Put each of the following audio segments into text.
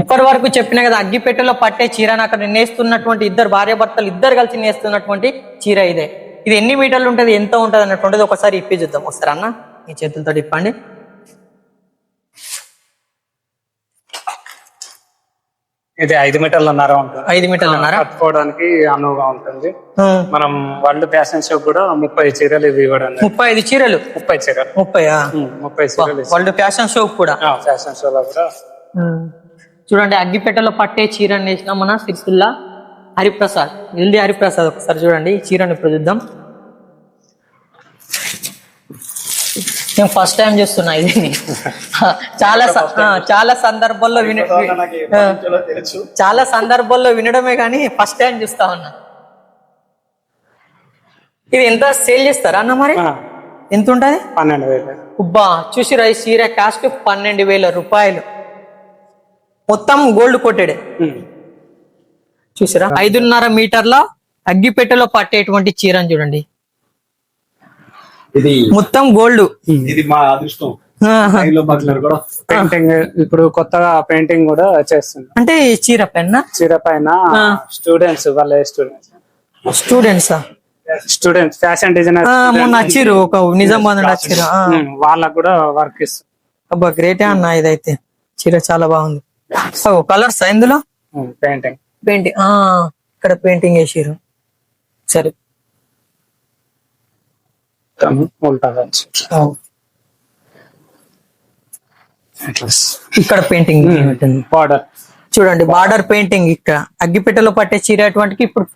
ఇప్పటి వరకు చెప్పిన కదా, అగ్గిపెట్టెలో పట్టే చీరను అక్కడ నేస్తున్నటువంటి ఇద్దరు భార్యాభర్తలు ఇద్దరు కలిసి నేస్తున్నటువంటి చీర ఇదే. ఇది ఎన్ని మీటర్లు ఉంటుంది, ఎంత ఉంటుంది అన్నటువంటిది ఒకసారి ఇప్పి చూద్దాం. వస్తారా అన్న, ఈ చేతులతో ఇప్పండి. ఇది 5 మీటర్లన్నర ఉంటుంది. 5 మీటర్లన్నర కట్టుకోవడానికి అనువుగా ఉంటుంది. మనం వరల్డ్ ఫ్యాషన్ షో కూడా 30 చీరలు ఇవి ఇవ్వడం. 35 చీరలు 30 చీరలు 30 చీరలు వరల్డ్ ఫ్యాషన్ షో కూడా. ఫ్యాషన్ షోలో కూడా చూడండి, అగ్గిపెట్టెలో పట్టే చీరని వేసిన మన సిరిసిల్ల హరిప్రసాద్, ఎల్ది హరిప్రసాద్. ఒకసారి చూడండి ఈ చీరని ఇప్పుడు చూద్దాం. నేను ఫస్ట్ టైం చూస్తున్నా ఇది. చాలా సందర్భాల్లో వినడమే కానీ ఫస్ట్ టైం చూస్తా ఉన్నా. ఇది ఎంత సేల్ చేస్తారా అన్న? మరి ఎంత ఉంటది? 12,000. ఉబ్బా, చూసిరా ఈ చీర కాస్ట్ 12,000 రూపాయలు. మొత్తం గోల్డ్ కోటెడ్. చూసిరా, 5.5 మీటర్ల అగ్గిపెట్టెలో పట్టేటువంటి చీరని చూడండి. ఇది మొత్తం గోల్డ్. ఇది మా అదృష్టం. పెయింటింగ్ ఇప్పుడు కొత్తగా పెయింటింగ్ కూడా చేస్తుంది. అంటే ఈ చీర పైన స్టూడెంట్స్, వాళ్ళ స్టూడెంట్స్ ఫ్యాషన్ డిజైనర్ మొన్న వచ్చిర్రు, ఒక నిజామాబాద్ వచ్చిర్రు, వాళ్ళకు కూడా వర్క్ ఇస్తుంది. అబ్బా గ్రేటే అన్న, ఇదైతే చీర చాలా బాగుంది. కలర్స్ ఇందులో పెయింటింగ్ ఇక్కడ పెయింటింగ్ వేసారు. సరే, ఇక్కడ పెయింటింగ్ బార్డర్ చూడండి, బార్డర్ పెయింటింగ్. ఇక్కడ అగ్గిపెట్టెలో పట్టే చీర అటువంటికి ఇప్పుడు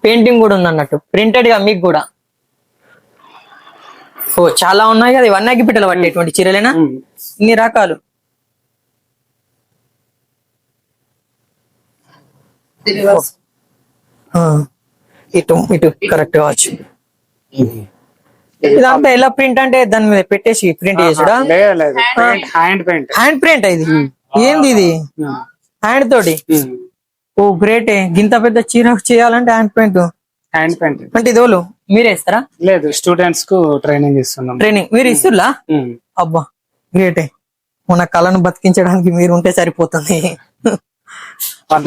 పెయింటింగ్ కూడా ఉంది అన్నట్టు, ప్రింటెడ్ గా మీకు కూడా. చాలా ఉన్నాయి కదా ఇవన్నీ అగ్గిపెట్టెలో పట్టేటువంటి చీరలేనా? ఇన్ని రకాలు. ఇటు ఇటు కరెక్ట్ కావచ్చు. ఇదంతా ఎలా ప్రింట్ అంటే దాని మీద పెట్టేసి ప్రింట్ చేసుడా? హ్యాండ్ ప్రింట్ ఇది. ఏంది ఇది? హ్యాండ్ తోటి. ఓ గ్రేటే, గింత పెద్ద చీర చేయాలంటే హ్యాండ్ ప్రింట్ అంటే ఇదోలు మీరే ఇస్తారా? లేదు, స్టూడెంట్స్ కు ట్రైనింగ్ ఇస్తున్నాం. ట్రైనింగ్ మీరు ఇస్తున్నా? అబ్బా గ్రేటే, మన కళను బతికించడానికి మీరు ఉంటే సరిపోతుంది.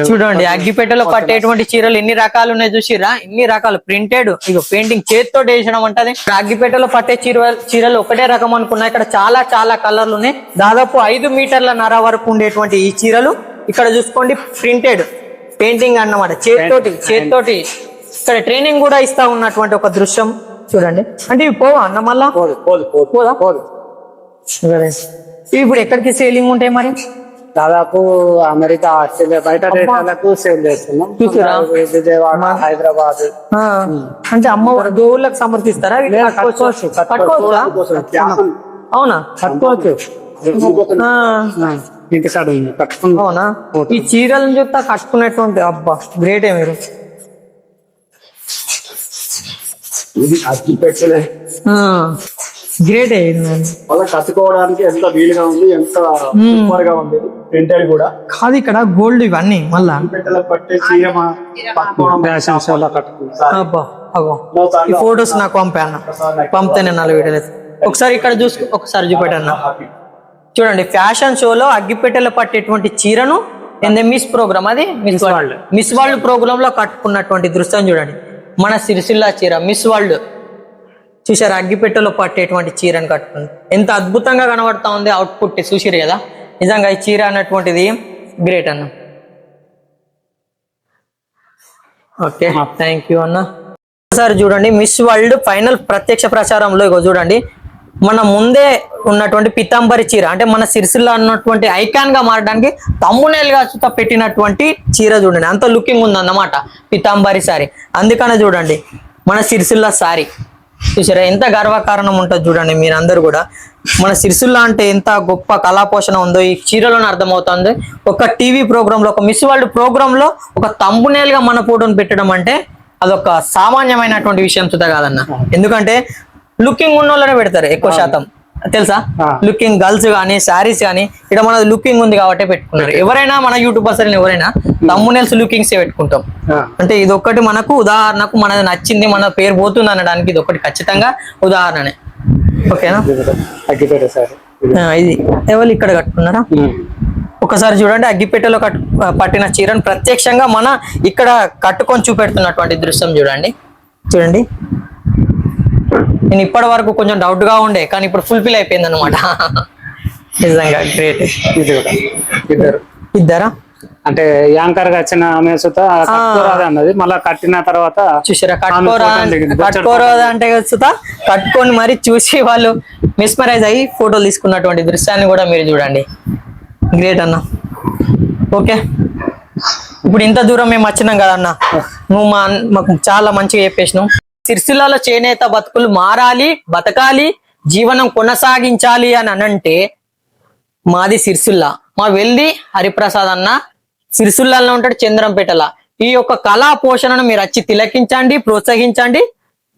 చూడండి, అగ్గిపెట్టెలో పట్టేటువంటి చీరలు ఎన్ని రకాలు ఉన్నాయి చూసిరా? ఎన్ని రకాలు ప్రింటెడ్. ఇక పెయింటింగ్ చేతితో వేసడం అంటది. అగ్గిపెట్టెలో పట్టే చీరలు ఒకటే రకం అనుకున్నా, ఇక్కడ చాలా చాలా కలర్లు ఉన్నాయి. దాదాపు 5 మీటర్లన్నర వరకు ఉండేటువంటి ఈ చీరలు ఇక్కడ చూసుకోండి, ప్రింటెడ్ పెయింటింగ్ అన్నమాట. చేతితోటి ఇక్కడ ట్రైనింగ్ కూడా ఇస్తా ఉన్నటువంటి ఒక దృశ్యం చూడండి. అంటే ఇవి పోవా అన్న మళ్ళా? పోదా? ఇప్పుడు ఎక్కడికి సేలింగ్ ఉంటాయి మరి? దాదాపు అమెరికా, ఆస్ట్రేలియా, బయట దేశాలకు సేల్ చేస్తున్నాం. విజయవాడ, హైదరాబాద్. అంటే అమ్మవారి దేవుళ్ళకి సమర్పిస్తారా? అవునా? కట్టుకోవచ్చు. అవునా? ఈ చీరలను చూస్తా కట్టుకునేటువంటి. అబ్బా గ్రేటే మీరు. గ్రేటే, కట్టుకోవడానికి ఎంత వీలుగా ఉంది, ఎంత సూపర్ గా ఉంది. ప్రింటెడ్ కూడా కాదు, ఇక్కడ గోల్డ్ ఇవన్నీ మళ్ళా పట్టే ఈ ఫొటోస్ నాకు పంపాను, పంపితే నేను 4 వీడియోలు. ఒకసారి ఇక్కడ ఒకసారి చూపెట్టన్నా. చూడండి, ఫ్యాషన్ షోలో అగ్గిపెట్టెలో పట్టేటువంటి చీరను మిస్ ప్రోగ్రామ్, అది మిస్ వరల్డ్ ప్రోగ్రామ్ లో కట్టుకున్నటువంటి దృశ్యం చూడండి. మన సిరిసిల్ల చీర మిస్ వరల్డ్ చూసారు, అగ్గిపెట్టెలో పట్టేటువంటి చీరను కట్టుకుంది. ఎంత అద్భుతంగా కనబడతా ఉంది అవుట్పుట్, చూసారు కదా? నిజంగా ఈ చీర అన్నటువంటిది గ్రేట్ అన్న. ఓకే, థ్యాంక్ యూ అన్న. ఒకసారి చూడండి, మిస్ వరల్డ్ ఫైనల్ ప్రత్యక్ష ప్రచారంలో ఇగో చూడండి, మన ముందే ఉన్నటువంటి పితాంబరి చీర, అంటే మన సిరిసిల్ల అన్నటువంటి ఐకాన్ గా మారడానికి తమ్మునేలుగా పెట్టినటువంటి చీర చూడండి. అంత లుకింగ్ ఉంది అన్నమాట పితాంబరి సారీ. అందుకనే చూడండి మన సిరిసిల్ల సారీ చూసారా, ఎంత గర్వకారణం ఉంటుంది చూడండి. మీరందరూ కూడా మన సిరిసిల్ల అంటే ఎంత గొప్ప కళాపోషణ ఉందో ఈ చీరలోనే అర్థమవుతుంది. ఒక టీవీ ప్రోగ్రామ్ లో, ఒక మిస్ వరల్డ్ ప్రోగ్రామ్ లో ఒక తంబునేల్ గా మన ఫోటోను పెట్టడం అంటే అదొక సామాన్యమైనటువంటి విషయం సుధా కాదన్న. ఎందుకంటే లుకింగ్ ఉన్న వాళ్ళనే పెడతారు ఎక్కువ శాతం, తెలుసా? లుకింగ్ గర్ల్స్ కానీ శారీస్ కానీ ఇక్కడ మన లుకింగ్ ఉంది కాబట్టి పెట్టుకున్నారు. ఎవరైనా మన యూట్యూబర్స్ ఎవరైనా తమ్మునేల్స్ లుకింగ్స్ పెట్టుకుంటాం. అంటే ఇది ఒక్కటి మనకు ఉదాహరణకు మనది నచ్చింది, మన పేరు పోతుంది అనడానికి ఇది ఒకటి ఖచ్చితంగా ఉదాహరణనే. ఓకేనా? ఇది ఎవరు ఇక్కడ కట్టుకున్నారా? ఒకసారి చూడండి, అగ్గిపెట్టెలో పట్టిన చీరను ప్రత్యక్షంగా మన ఇక్కడ కట్టుకొని చూపెడుతున్నటువంటి దృశ్యం చూడండి. చూడండి, నేను ఇప్పటి వరకు కొంచెం డౌట్ గా ఉండే, కానీ ఇప్పుడు ఫుల్ఫిల్ అయిపోయింది అనమాట. నిజంగా గ్రేట్. ఇది కూడా ఇద్దరు ఇద్దరా అంటే యాంకర్ గా వచ్చిన ఆమె సుత కట్టుకోరాదు అన్నది, మళ్ళా కట్టిన తర్వాత చూసారా, కట్టుకోరాదు అంటే సుత కట్టుకొని మరి చూసి వాళ్ళు మిస్మరైజ్ అయ్యి ఫోటోలు తీసుకున్నటువంటి దృశ్యాన్ని కూడా మీరు చూడండి. గ్రేట్ అన్న. ఓకే, ఇప్పుడు ఇంత దూరం మేము వచ్చినాం కదన్న, నువ్వు మాకు చాలా మంచిగా చెప్పేసినావు. సిరిసిల్లలో చేనేత బతుకులు మారాలి, బతకాలి, జీవనం కొనసాగించాలి అని అనంటే మాది సిరిసిల్ల. మా వెల్ది హరిప్రసాద్ అన్న సిరిసిల్లలో ఉంటాడు, చంద్రంపేటల. ఈ యొక్క కళా పోషణను మీరు వచ్చి తిలకించండి, ప్రోత్సహించండి.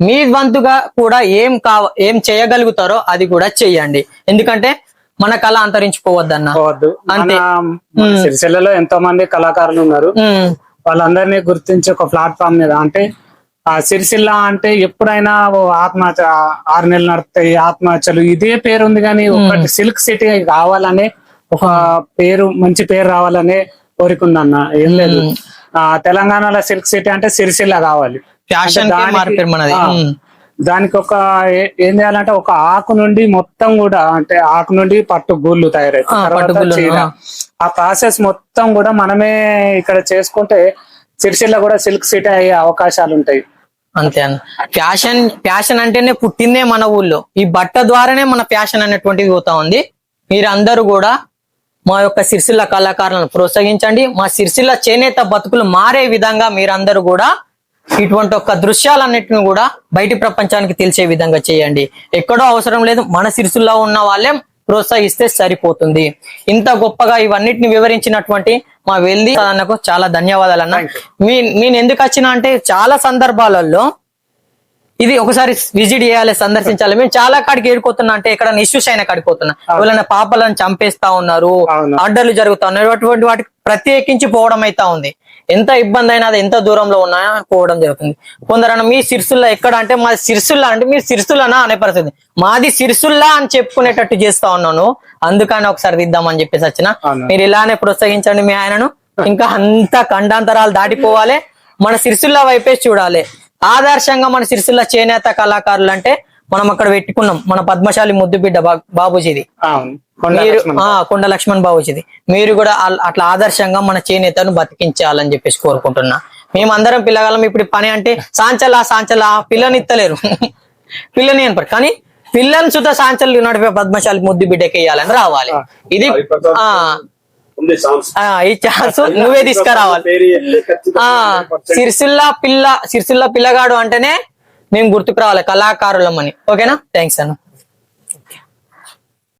మీ వంతుగా కూడా ఏం చేయగలుగుతారో అది కూడా చెయ్యండి. ఎందుకంటే మన కళ అంతరించిపోవద్దన్న. అంతే. సిరిసిల్లలో ఎంతో మంది కళాకారులు ఉన్నారు, వాళ్ళందరినీ గుర్తించి ఒక ప్లాట్ఫామ్ మీద, అంటే ఆ సిరిసిల్ల అంటే ఎప్పుడైనా ఆత్మహత్య 6 నెలలు నడుపుతాయి ఆత్మహత్యలు, ఇదే పేరు ఉంది. కానీ ఒకటి సిల్క్ సిటీ కావాలనే ఒక పేరు, మంచి పేరు రావాలనే కోరికుందన్న. ఏం లేదు, తెలంగాణలో సిల్క్ సిటీ అంటే సిరిసిల్ల కావాలి. దానికి ఒక ఏం చేయాలంటే ఒక ఆకు నుండి మొత్తం కూడా, అంటే ఆకు నుండి పట్టు గూళ్ళు తయారవుతాయి. ఆ ప్రాసెస్ మొత్తం కూడా మనమే ఇక్కడ చేసుకుంటే సిరిసిల్ల కూడా సిల్క్ సిటీ అయ్యే అవకాశాలు ఉంటాయి. అంతే అన్న. ఫ్యాషన్ అంటేనే పుట్టిందే మన ఊళ్ళో. ఈ బట్ట ద్వారానే మన ఫ్యాషన్ అనేటువంటిది పోతా ఉంది. మీరందరూ కూడా మా యొక్క సిరిసిల్ల కళాకారులను ప్రోత్సహించండి. మా సిరిసిల్ల చేనేత బతుకులు మారే విధంగా మీరందరూ కూడా ఇటువంటి ఒక దృశ్యాలన్నిటిని కూడా బయటి ప్రపంచానికి తెలిసే విధంగా చేయండి. ఎక్కడో అవసరం లేదు, మన సిరిసిల్ల ఉన్న వాళ్ళే ప్రోత్సహిస్తే సరిపోతుంది. ఇంత గొప్పగా ఇవన్నిటిని వివరించినటువంటి మా వెల్ది అన్నకు చాలా ధన్యవాదాలు అన్న. నేను ఎందుకు వచ్చినా అంటే చాలా సందర్భాలలో ఇది ఒకసారి విజిట్ చేయాలి, సందర్శించాలి. మేము చాలా కాడికి ఏడుకోతున్నా, అంటే ఎక్కడ ఇష్యూస్ అయినా కాడిపోతున్నా, ఎవరైనా పాపలను చంపేస్తా ఉన్నారు, ఆర్డర్లు జరుగుతా ఉన్నాయి, అటువంటి వాటికి ప్రత్యేకించి పోవడం అయితా ఉంది. ఎంత ఇబ్బంది అయినా అది ఎంత దూరంలో ఉన్నా పోవడం జరుగుతుంది. కొందరన్నా మీ సిరిసిల్ల ఎక్కడ అంటే మాది సిరిసిల్ల అంటే మీరు సిరిసిల్లనా అనే పరిస్థితి, మాది సిరిసిల్ల అని చెప్పుకునేటట్టు చేస్తా ఉన్నాను. అందుకని ఒకసారి దిద్దామని చెప్పేసి వచ్చిన. మీరు ఇలానే ప్రోత్సహించండి మీ ఆయనను. ఇంకా అంత ఖండాంతరాలు దాటిపోవాలి, మన సిరిసిల్ల వైపే చూడాలి. ఆదర్శంగా మన సిరిసిల్ల చేనేత కళాకారులు అంటే మనం అక్కడ పెట్టుకున్నాం, మన పద్మశాలి ముద్దుబిడ్డ బాబుజీది, మీరు కొండ లక్ష్మణ్ బాబుజీది. మీరు కూడా అట్లా ఆదర్శంగా మన చేనేతను బతికించాలని చెప్పేసి కోరుకుంటున్నా. మేమందరం పిల్లగాలం. ఇప్పుడు పని అంటే సాంచలా పిల్లని ఇత్తలేరు, పిల్లని అనపడు, కానీ పిల్లని సుత సాంచలు నడిపే పద్మశాలి ముద్దుబిడ్డకి వేయాలని రావాలి. ఇది ఈ ఛాన్స్ నువ్వే తీసుకురావాలి. సిరిసిల్ల పిల్లగాడు అంటేనే మేము గుర్తుకు రావాలి కళాకారులమని. ఓకేనా? థ్యాంక్స్ అన్న.